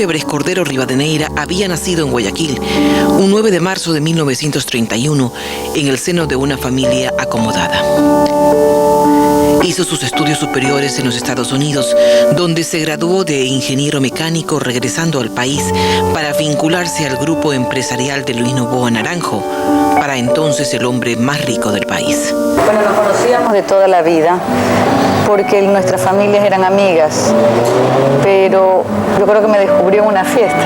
Febres Cordero Rivadeneira había nacido en Guayaquil un 9 de marzo de 1931 en el seno de una familia acomodada. Hizo sus estudios superiores en los Estados Unidos, donde se graduó de ingeniero mecánico, regresando al país para vincularse al grupo empresarial de Luis Noboa Naranjo, para entonces el hombre más rico del país. Bueno, nos conocíamos de toda la vida, porque nuestras familias eran amigas, pero yo creo que me descubrió en una fiesta.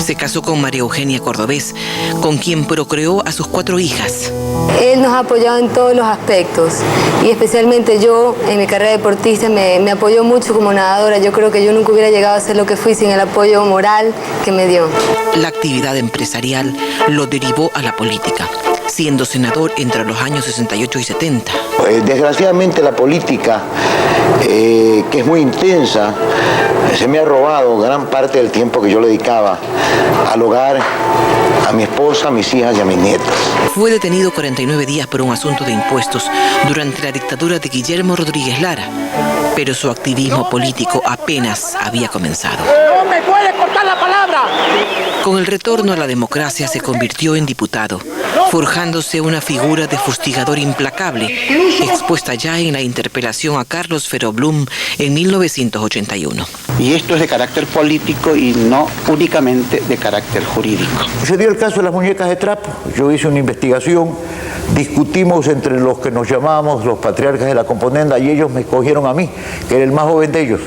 Se casó con María Eugenia Cordobés, con quien procreó a sus 4 hijas. Él nos ha apoyado en todos los aspectos y especialmente yo en mi carrera deportista me apoyó mucho como nadadora. Yo creo que yo nunca hubiera llegado a ser lo que fui sin el apoyo moral que me dio. La actividad empresarial lo derivó a la política, siendo senador entre los años 68 y 70. Desgraciadamente la política, que es muy intensa, se me ha robado gran parte del tiempo que yo le dedicaba al hogar, a mi esposa, a mis hijas y a mis nietas. Fue detenido 49 días por un asunto de impuestos durante la dictadura de Guillermo Rodríguez Lara, pero su activismo político apenas había comenzado. ¡No me puedes cortar la palabra! Con el retorno a la democracia se convirtió en diputado, forjándose una figura de fustigador implacable, expuesta ya en la interpelación a Carlos Feroblum en 1981. Y esto es de carácter político y no únicamente de carácter jurídico. Se dio el caso de las muñecas de trapo. Yo hice una investigación, discutimos entre los que nos llamábamos los patriarcas de la componenda y ellos me escogieron a mí, que era el más joven de ellos,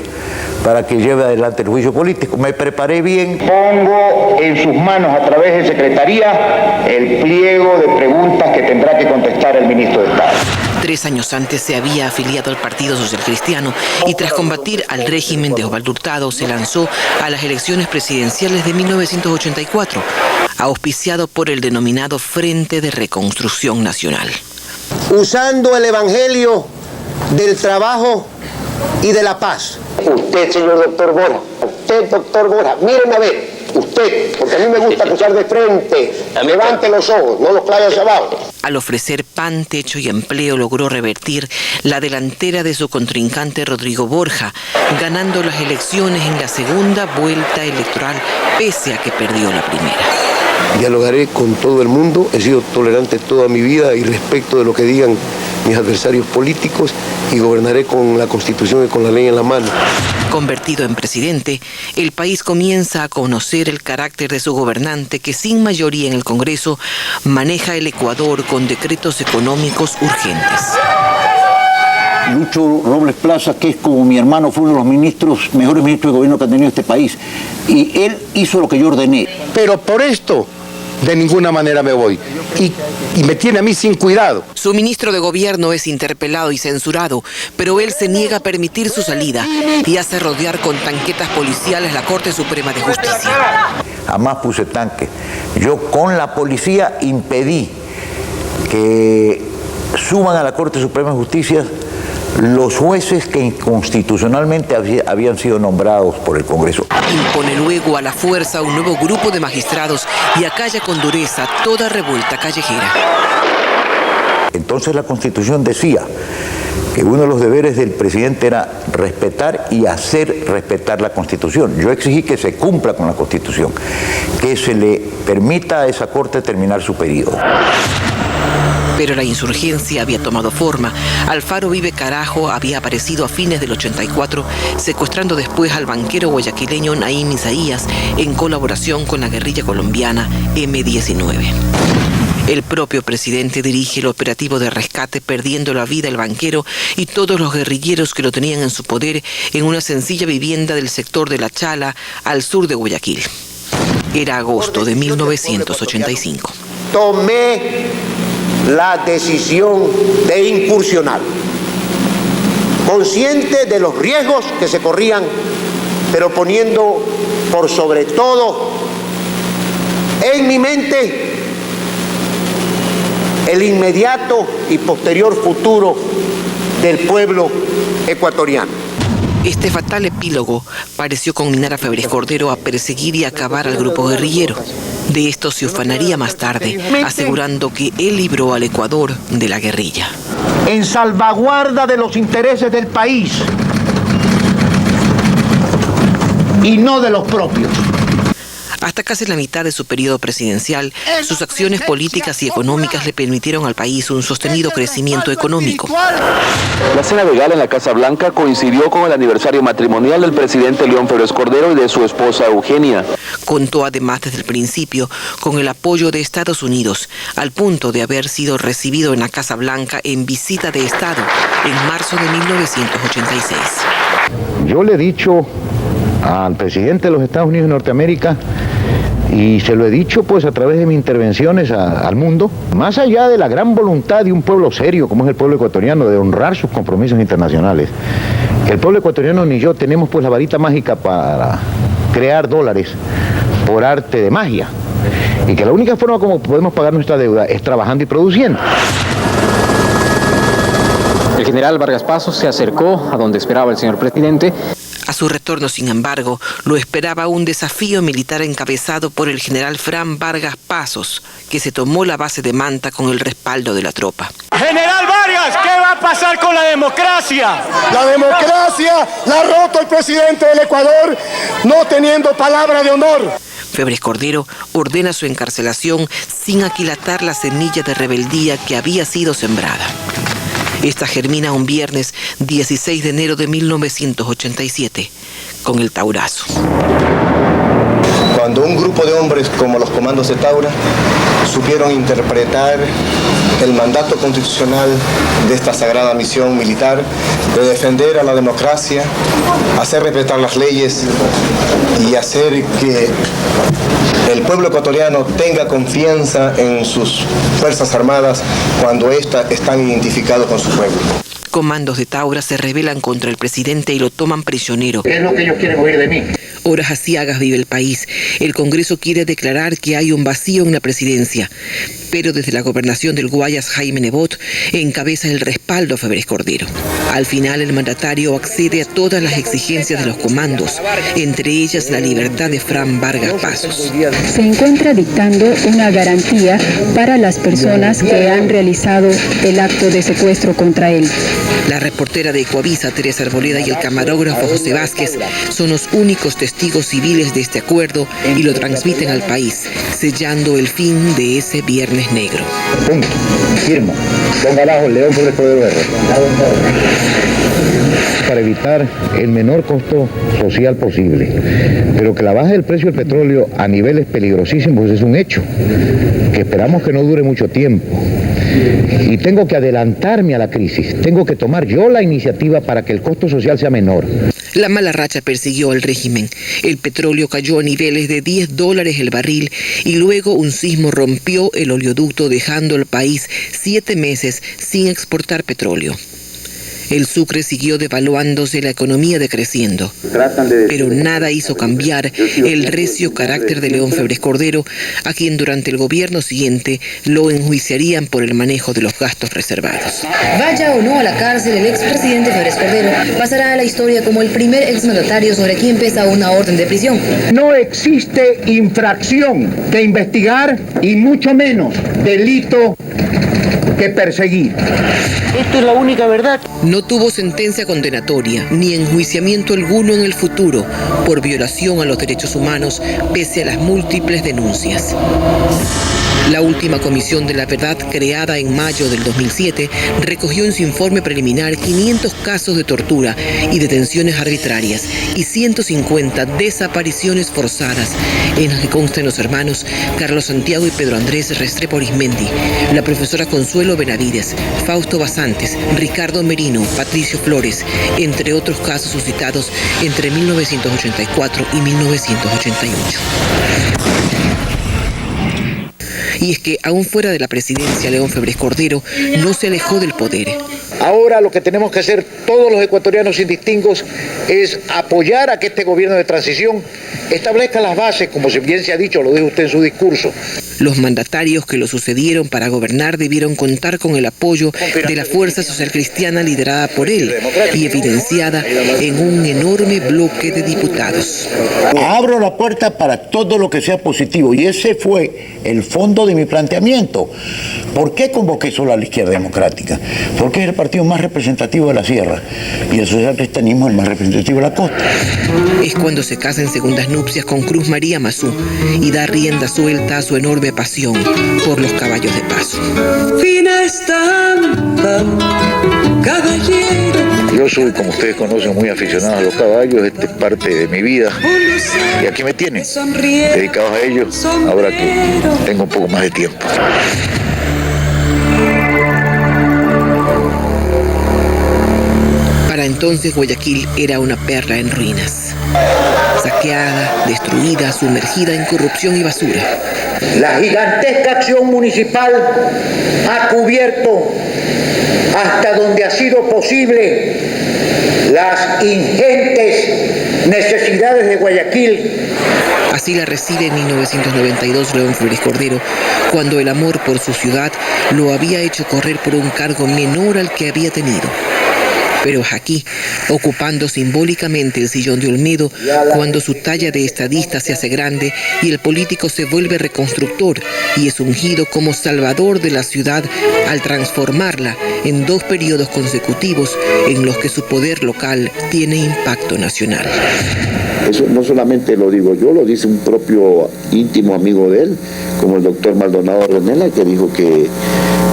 para que lleve adelante el juicio político. Me preparé bien. Pongo en sus manos a través de Secretaría el pliego de preguntas que tendrá que contestar el ministro de Estado. 3 años antes se había afiliado al Partido Social Cristiano y tras combatir al régimen de Osvaldo Hurtado se lanzó a las elecciones presidenciales de 1984, auspiciado por el denominado Frente de Reconstrucción Nacional. Usando el evangelio del trabajo y de la paz. Usted, señor doctor Bora, míreme a ver, usted, porque a mí me gusta acusar de frente, levante los ojos, no los clave hacia abajo. Al ofrecer pan, techo y empleo logró revertir la delantera de su contrincante Rodrigo Borja, ganando las elecciones en la segunda vuelta electoral, pese a que perdió la primera. Dialogaré con todo el mundo, he sido tolerante toda mi vida y respecto de lo que digan mis adversarios políticos y gobernaré con la Constitución y con la ley en la mano. Convertido en presidente, el país comienza a conocer el carácter de su gobernante que sin mayoría en el Congreso maneja el Ecuador con decretos económicos urgentes. Lucho Robles Plaza, que es como mi hermano, fue uno de los mejores ministros de gobierno que ha tenido este país. Y él hizo lo que yo ordené. Pero por esto, de ninguna manera me voy. Y me tiene a mí sin cuidado. Su ministro de gobierno es interpelado y censurado, pero él se niega a permitir su salida y hace rodear con tanquetas policiales la Corte Suprema de Justicia. Jamás puse tanque. Yo con la policía impedí que suban a la Corte Suprema de Justicia los jueces que inconstitucionalmente habían sido nombrados por el Congreso. Impone luego a la fuerza un nuevo grupo de magistrados y acalla con dureza toda revuelta callejera. Entonces la Constitución decía que uno de los deberes del presidente era respetar y hacer respetar la Constitución. Yo exigí que se cumpla con la Constitución, que se le permita a esa Corte terminar su periodo. Pero la insurgencia había tomado forma. Alfaro Vive Carajo había aparecido a fines del 84, secuestrando después al banquero guayaquileño Naim Isaías en colaboración con la guerrilla colombiana M-19. El propio presidente dirige el operativo de rescate, perdiendo la vida el banquero y todos los guerrilleros que lo tenían en su poder en una sencilla vivienda del sector de La Chala, al sur de Guayaquil. Era agosto de 1985. Tomé la decisión de incursionar, consciente de los riesgos que se corrían, pero poniendo por sobre todo en mi mente el inmediato y posterior futuro del pueblo ecuatoriano. Este fatal epílogo pareció conminar a Febres Cordero a perseguir y acabar al grupo guerrillero. De esto se ufanaría más tarde, asegurando que él libró al Ecuador de la guerrilla. En salvaguarda de los intereses del país, y no de los propios. Hasta casi la mitad de su periodo presidencial, sus acciones políticas y económicas le permitieron al país un sostenido crecimiento económico. La cena de gala en la Casa Blanca coincidió con el aniversario matrimonial del presidente León Febres Cordero y de su esposa Eugenia. Contó además desde el principio con el apoyo de Estados Unidos, al punto de haber sido recibido en la Casa Blanca en visita de Estado en marzo de 1986. Yo le he dicho al presidente de los Estados Unidos de Norteamérica, y se lo he dicho pues a través de mis intervenciones al mundo, más allá de la gran voluntad de un pueblo serio como es el pueblo ecuatoriano de honrar sus compromisos internacionales, el pueblo ecuatoriano ni yo tenemos pues la varita mágica para crear dólares por arte de magia, y que la única forma como podemos pagar nuestra deuda es trabajando y produciendo. El general Vargas Pasos se acercó a donde esperaba el señor presidente. A su retorno, sin embargo, lo esperaba un desafío militar encabezado por el general Fran Vargas Pasos, que se tomó la base de Manta con el respaldo de la tropa. General Vargas, ¿qué va a pasar con la democracia? La democracia la ha roto el presidente del Ecuador, no teniendo palabra de honor. Febres Cordero ordena su encarcelación sin aquilatar la semilla de rebeldía que había sido sembrada. Esta germina un viernes 16 de enero de 1987, con el Taurazo. Cuando un grupo de hombres como los comandos de Taura supieron interpretar el mandato constitucional de esta sagrada misión militar de defender a la democracia, hacer respetar las leyes y hacer que el pueblo ecuatoriano tenga confianza en sus Fuerzas Armadas cuando éstas están identificados con su pueblo. Comandos de Taura se rebelan contra el presidente y lo toman prisionero. ¿Qué es lo que ellos quieren oír de mí? Horas aciagas vive el país. El Congreso quiere declarar que hay un vacío en la presidencia, pero desde la gobernación del Guayas, Jaime Nebot encabeza el respaldo a Febres Cordero. Al final, el mandatario accede a todas las exigencias de los comandos, entre ellas la libertad de Fran Vargas Pasos. Se encuentra dictando una garantía para las personas que han realizado el acto de secuestro contra él. La reportera de Ecuavisa, Teresa Arboleda, y el camarógrafo José Vázquez son los únicos testigos civiles de este acuerdo y lo transmiten al país, sellando el fin de ese Viernes Negro. Punto. Firmo. Ponga abajo León Febres Cordero R. Para evitar el menor costo social posible. Pero que la baja del precio del petróleo a niveles peligrosísimos es un hecho, que esperamos que no dure mucho tiempo. Y tengo que adelantarme a la crisis, tengo que tomar yo la iniciativa para que el costo social sea menor. La mala racha persiguió al régimen. El petróleo cayó a niveles de $10 el barril y luego un sismo rompió el oleoducto dejando al país 7 meses sin exportar petróleo. El Sucre siguió devaluándose, la economía decreciendo. Pero nada hizo cambiar el recio carácter de León Febres Cordero, a quien durante el gobierno siguiente lo enjuiciarían por el manejo de los gastos reservados. Vaya o no a la cárcel, el expresidente Febres Cordero pasará a la historia como el primer exmandatario sobre quien pesa una orden de prisión. No existe infracción que investigar y mucho menos delito que perseguir. Esto es la única verdad. No tuvo sentencia condenatoria ni enjuiciamiento alguno en el futuro por violación a los derechos humanos pese a las múltiples denuncias. La última Comisión de la Verdad, creada en mayo del 2007, recogió en su informe preliminar 500 casos de tortura y detenciones arbitrarias y 150 desapariciones forzadas, en las que constan los hermanos Carlos Santiago y Pedro Andrés Restrepo Arizmendi, la profesora Consuelo Benavides, Fausto Basantes, Ricardo Merino, Patricio Flores, entre otros casos suscitados entre 1984 y 1988. Y es que, aún fuera de la presidencia, León Febres Cordero no se alejó del poder. Ahora lo que tenemos que hacer todos los ecuatorianos indistintos es apoyar a que este gobierno de transición establezca las bases, como bien se ha dicho, lo dijo usted en su discurso. Los mandatarios que lo sucedieron para gobernar debieron contar con el apoyo de la Fuerza Social Cristiana liderada por él y evidenciada en un enorme bloque de diputados. Abro la puerta para todo lo que sea positivo y ese fue el fondo de mi planteamiento. ¿Por qué convoqué solo a la Izquierda Democrática? Porque es el partido más representativo de la sierra y el social cristianismo es el más representativo de la costa. Es cuando se casa en segundas nupcias con Cruz María Mazú y da rienda suelta a su enorme pasión por los caballos de paso. Fina estampa, caballero. Yo soy, como ustedes conocen, muy aficionado a los caballos. Esta es parte de mi vida y aquí me tienen, dedicados a ellos, ahora que tengo un poco más de tiempo. Para entonces Guayaquil era una perla en ruinas, saqueada, destruida, sumergida en corrupción y basura. La gigantesca acción municipal ha cubierto hasta donde ha sido posible las ingentes necesidades de Guayaquil. Así la recibe en 1992 León Febres Cordero, cuando el amor por su ciudad lo había hecho correr por un cargo menor al que había tenido. Pero es aquí, ocupando simbólicamente el sillón de Olmedo, cuando su talla de estadista se hace grande y el político se vuelve reconstructor y es ungido como salvador de la ciudad al transformarla en 2 periodos consecutivos en los que su poder local tiene impacto nacional. Eso no solamente lo digo yo, lo dice un propio íntimo amigo de él, como el doctor Maldonado Renela, que dijo que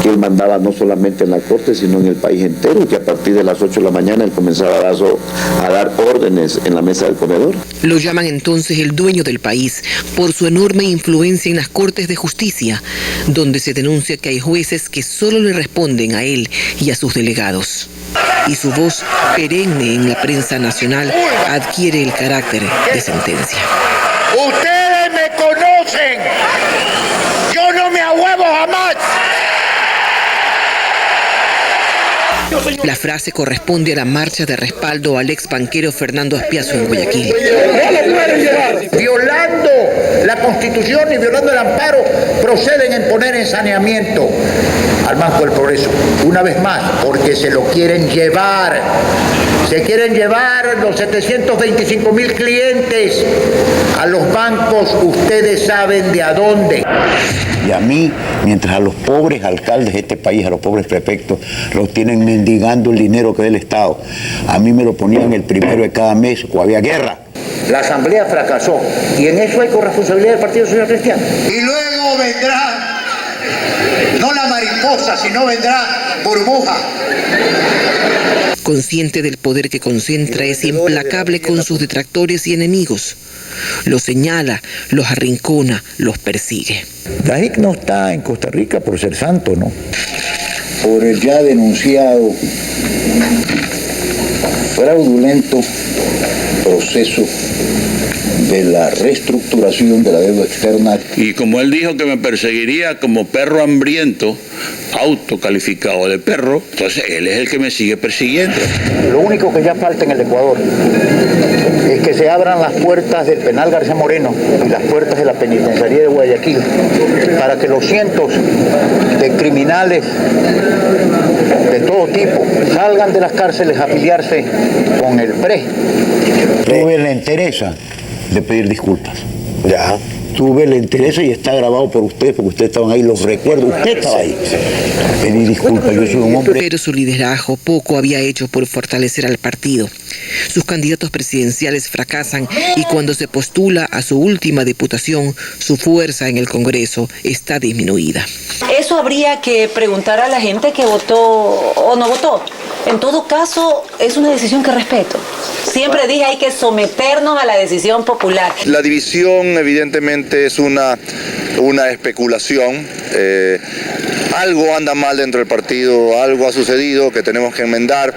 él mandaba no solamente en la corte, sino en el país entero, y que a partir de las 8 de la mañana él comenzaba a dar órdenes en la mesa del comedor. Lo llaman entonces el dueño del país por su enorme influencia en las cortes de justicia, donde se denuncia que hay jueces que solo le responden a él y a sus delegados. Y su voz, perenne en la prensa nacional, adquiere el carácter de sentencia. Ustedes me conocen, yo no me ahuevo jamás. La frase corresponde a la marcha de respaldo al ex banquero Fernando Aspiazu en Guayaquil. Violando la Constitución y violando el amparo, proceden en poner en saneamiento al Banco del Progreso. Una vez más, porque se lo quieren llevar. Se quieren llevar los 725,000 clientes a los bancos, ustedes saben de a dónde. Y a mí, mientras a los pobres alcaldes de este país, a los pobres prefectos, los tienen mendigando el dinero que da el Estado, a mí me lo ponían el primero de cada mes o había guerra. La asamblea fracasó y en eso hay corresponsabilidad del Partido Social Cristiano. Y luego vendrá, no la mariposa, sino vendrá burbuja. Consciente del poder que concentra, es implacable con sus detractores y enemigos. Los señala, los arrincona, los persigue. Dajic no está en Costa Rica por ser santo, ¿no? Por el ya denunciado fraudulento proceso de la reestructuración de la deuda externa. Y como él dijo que me perseguiría como perro hambriento, autocalificado de perro, entonces él es el que me sigue persiguiendo. Lo único que ya falta en el Ecuador es que se abran las puertas del penal García Moreno y las puertas de la penitenciaría de Guayaquil para que los cientos de criminales de todo tipo salgan de las cárceles a afiliarse con el PRE. Tuve la entereza de pedir disculpas. Ya. Tuve la interés y está grabado por ustedes, porque ustedes estaban ahí, los recuerdo, usted estaba ahí. Pedí disculpas, yo soy un hombre. Pero su liderazgo poco había hecho por fortalecer al partido. Sus candidatos presidenciales fracasan y cuando se postula a su última diputación, su fuerza en el Congreso está disminuida. Eso habría que preguntar a la gente que votó o no votó. En todo caso, es una decisión que respeto. Siempre dije hay que someternos a la decisión popular. La división evidentemente es una especulación. Algo anda mal dentro del partido, algo ha sucedido que tenemos que enmendar.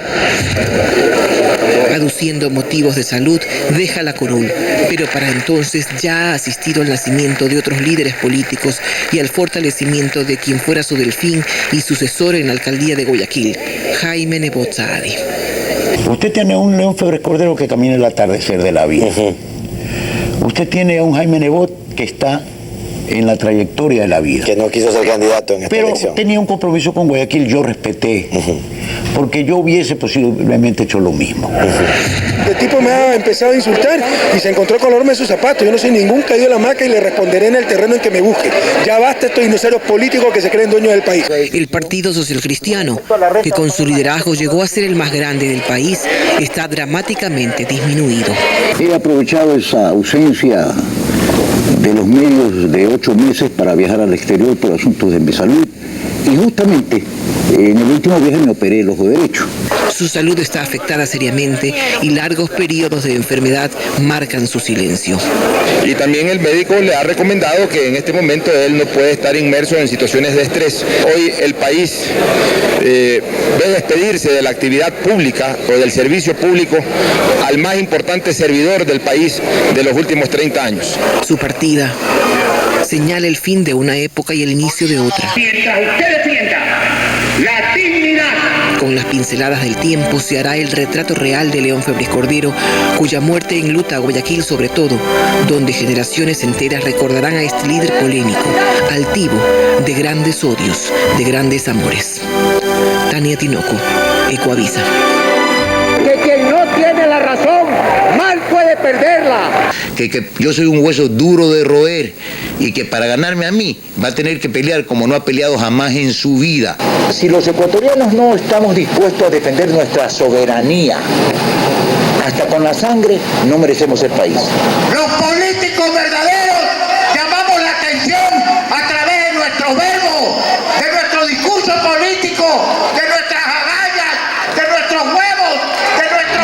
Aduciendo motivos de salud, deja la curul, pero para entonces ya ha asistido al nacimiento de otros líderes políticos y al fortalecimiento de quien fuera su delfín y sucesor en la alcaldía de Guayaquil, Jaime Nebot Saadi. Usted tiene un León Febres Cordero que camina el atardecer de la vida. Usted tiene a un Jaime Nebot que está en la trayectoria de la vida. Que no quiso ser candidato en esta elección. Pero tenía un compromiso con Guayaquil, yo respeté, porque yo hubiese posiblemente hecho lo mismo. El tipo me ha empezado a insultar y se encontró con la horma de sus zapatos. Yo no soy ningún caído de la hamaca y le responderé en el terreno en que me busque. Ya basta estos innocentes políticos que se creen dueños del país. El Partido Social Cristiano, que con su liderazgo llegó a ser el más grande del país, está dramáticamente disminuido. He aprovechado esa ausencia de los medios de 8 meses para viajar al exterior por asuntos de mi salud y justamente en el último viaje me operé el ojo derecho. Su salud está afectada seriamente y largos periodos de enfermedad marcan su silencio. Y también el médico le ha recomendado que en este momento él no puede estar inmerso en situaciones de estrés. Hoy el país ve despedirse de la actividad pública o del servicio público al más importante servidor del país de los últimos 30 años. Su partida señala el fin de una época y el inicio de otra. Mientras usted defienda la dignidad. Con las pinceladas del tiempo se hará el retrato real de León Febres Cordero, cuya muerte enluta a Guayaquil sobre todo, donde generaciones enteras recordarán a este líder polémico, altivo, de grandes odios, de grandes amores. Tania Tinoco, Ecoavisa. Que quien no tiene la razón, mal puede perderla. Que yo soy un hueso duro de roer y que para ganarme a mí va a tener que pelear como no ha peleado jamás en su vida. Si los ecuatorianos no estamos dispuestos a defender nuestra soberanía, hasta con la sangre no merecemos el país. Los políticos verdaderos llamamos la atención a través de nuestro verbo, de nuestro discurso político, de nuestras agallas, de nuestros huevos, de nuestra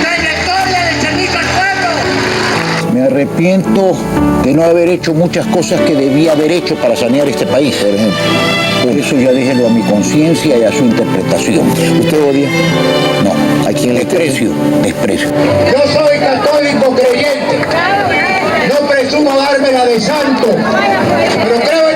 trayectoria de servicio al pueblo. Me arrepiento de no haber hecho muchas cosas que debía haber hecho para sanear este país, por ejemplo. Por eso ya déjelo a mi conciencia y a su interpretación. ¿Usted odia? No. ¿A quien desprecio? Desprecio. Yo soy católico creyente. No presumo dármela de santo, pero creo